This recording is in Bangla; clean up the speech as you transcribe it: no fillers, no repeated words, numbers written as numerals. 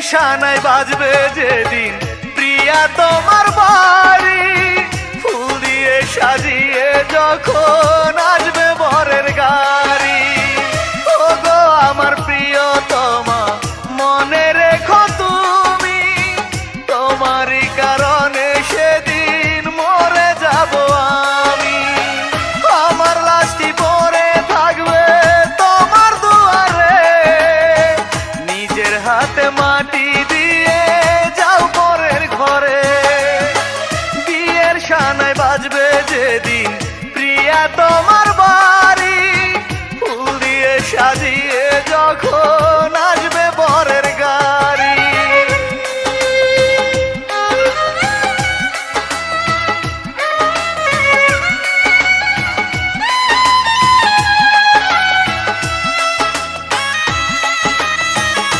শানাই বাজবে যেদিন প্রিয়া তোমার বাড়ি, ফুল দিয়ে সাজিয়ে যখন আসবে বরের গাড়ি। ওগো আমার প্রিয়তমা মনে রেখো তুমি, তোমারই কারণে সেদিন মরে যাব আমি। আমার লাশটি পড়ে থাকবে তোমার দুয়ারে, নিজের হাতে মাটি দিয়ে যাও পরের ঘরে। বিয়ের শানাই বাজবে যেদিন প্রিয়া তোমার